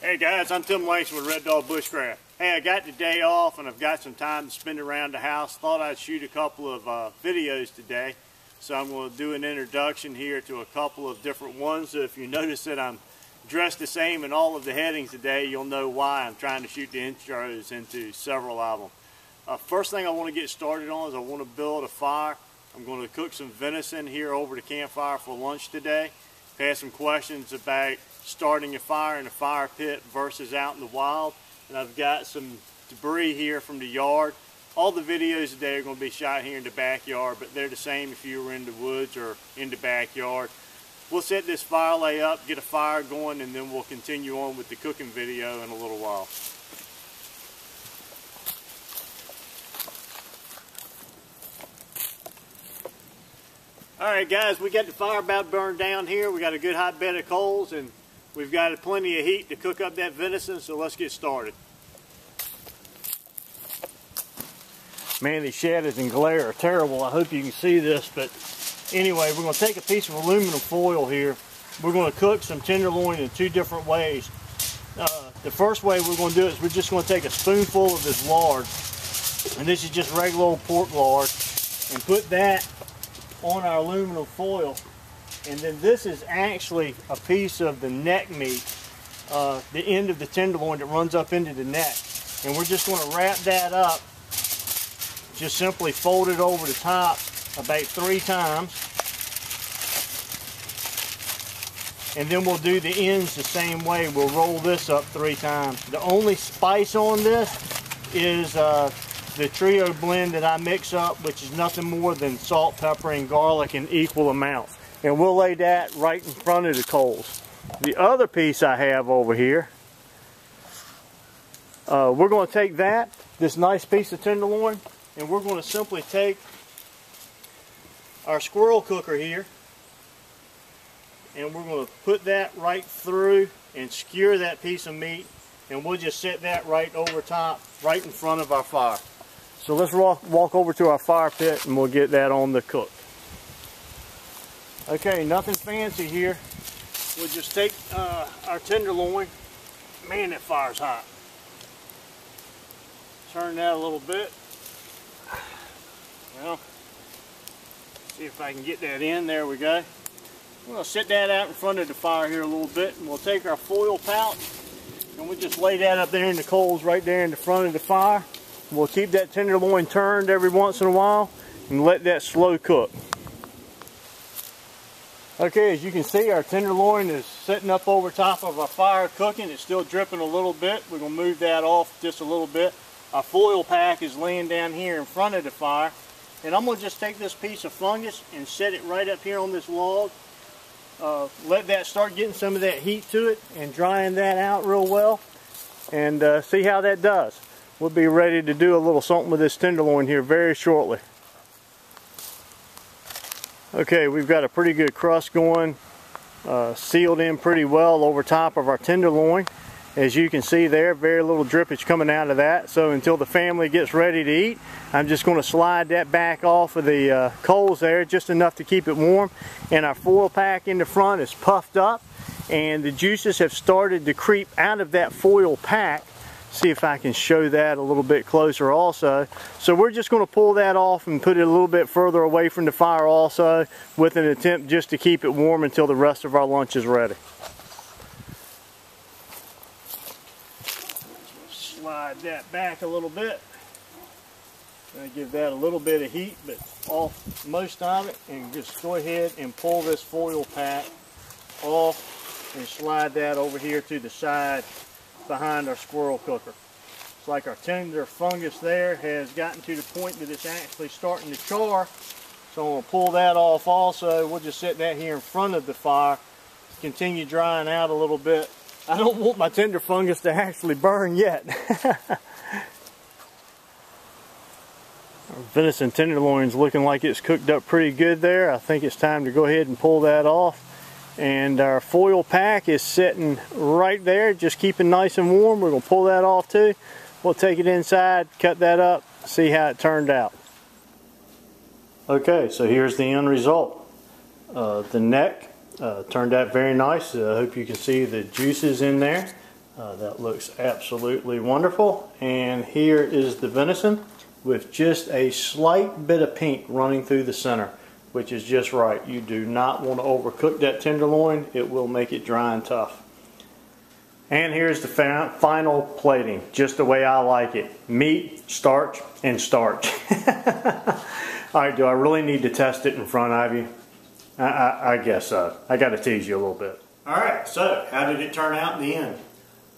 Hey guys, I'm Tinderloin with Red Dog Bushcraft. Hey, I got the day off and I've got some time to spend around the house. Thought I'd shoot a couple of videos today. So I'm going to do an introduction here to a couple of different ones. So if you notice that I'm dressed the same in all of the headings today, you'll know why. I'm trying to shoot the intros into several of them. First thing I want to get started on is I want to build a fire. I'm going to cook some venison here over the campfire for lunch today. I've had some questions about starting a fire in a fire pit versus out in the wild, and I've got some debris here from the yard. All the videos today are going to be shot here in the backyard, but they're the same if you were in the woods or in the backyard. We'll set this fire lay up, get a fire going, and then we'll continue on with the cooking video in a little while. Alright guys, we got the fire about burned down here. We got a good hot bed of coals and we've got plenty of heat to cook up that venison, so let's get started. Man, these shadows and glare are terrible. I hope you can see this, but anyway, we're going to take a piece of aluminum foil here. We're going to cook some tenderloin in two different ways. The first way we're going to do it is we're just going to take a spoonful of this lard, and this is just regular old pork lard, and put that on our aluminum foil. And then this is actually a piece of the neck meat, the end of the tenderloin that runs up into the neck. And we're just going to wrap that up, just simply fold it over the top about 3 times. And then we'll do the ends the same way. We'll roll this up 3 times. The only spice on this is the trio blend that I mix up, which is nothing more than salt, pepper, and garlic in equal amounts. And we'll lay that right in front of the coals. The other piece I have over here, we're going to take this nice piece of tenderloin, and we're going to simply take our squirrel cooker here, and we're going to put that right through and skewer that piece of meat, and we'll just set that right over top, right in front of our fire. So let's walk over to our fire pit and we'll get that on the cook. Okay, nothing fancy here. We'll just take our tenderloin. Man, that fire's hot. Turn that a little bit. Well, see if I can get that in. There we go. We're going to set that out in front of the fire here a little bit, and we'll take our foil pouch and we'll just lay that up there in the coals right there in the front of the fire. We'll keep that tenderloin turned every once in a while and let that slow cook. Okay, as you can see, our tenderloin is sitting up over top of our fire cooking. It's still dripping a little bit. We're going to move that off just a little bit. Our foil pack is laying down here in front of the fire. And I'm going to just take this piece of fungus and set it right up here on this log. Let that start getting some of that heat to it and drying that out real well. And see how that does. We'll be ready to do a little something with this tenderloin here very shortly. Okay, we've got a pretty good crust going, sealed in pretty well over top of our tenderloin. As you can see there, very little drippage coming out of that. So until the family gets ready to eat, I'm just going to slide that back off of the coals there, just enough to keep it warm. And our foil pack in the front is puffed up, and the juices have started to creep out of that foil pack. See if I can show that a little bit closer also. So we're just going to pull that off and put it a little bit further away from the fire also, with an attempt just to keep it warm until the rest of our lunch is ready. Slide that back a little bit. Give that a little bit of heat, but off most of it, and just go ahead and pull this foil pack off and slide that over here to the side behind our squirrel cooker. It's like our tender fungus there has gotten to the point that it's actually starting to char. So I'm going to pull that off also. We'll just set that here in front of the fire. Continue drying out a little bit. I don't want my tender fungus to actually burn yet. Our venison tenderloin's looking like it's cooked up pretty good there. I think it's time to go ahead and pull that off. And our foil pack is sitting right there, just keeping nice and warm. We're going to pull that off too. We'll take it inside, cut that up, see how it turned out. Okay, so here's the end result. The neck turned out very nice. I hope you can see the juices in there. That looks absolutely wonderful. And here is the venison with just a slight bit of pink running through the center, which is just right. You do not want to overcook that tenderloin. It will make it dry and tough. And here's the final plating, just the way I like it. Meat, starch, and starch. All right, do I really need to test it in front of you? I guess so. I got to tease you a little bit. All right, so how did it turn out in the end?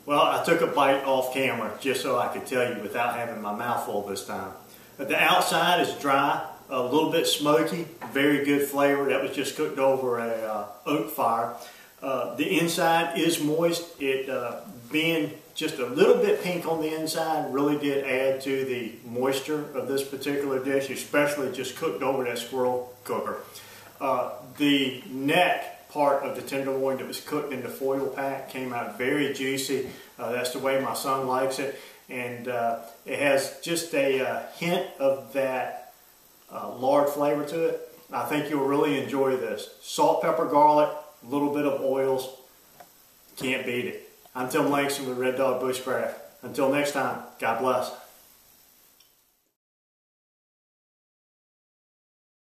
Well, I took a bite off camera just so I could tell you without having my mouth full this time. But the outside is dry, a little bit smoky, very good flavor. That was just cooked over a oak fire. The inside is moist. It being just a little bit pink on the inside really did add to the moisture of this particular dish, especially just cooked over that squirrel cooker. The neck part of the tenderloin that was cooked in the foil pack came out very juicy. That's the way my son likes it. And it has just a hint of that lard flavor to it. I think you'll really enjoy this. Salt, pepper, garlic, a little bit of oils. Can't beat it. I'm Tim Langston with Red Dog Bushcraft. Until next time, God bless.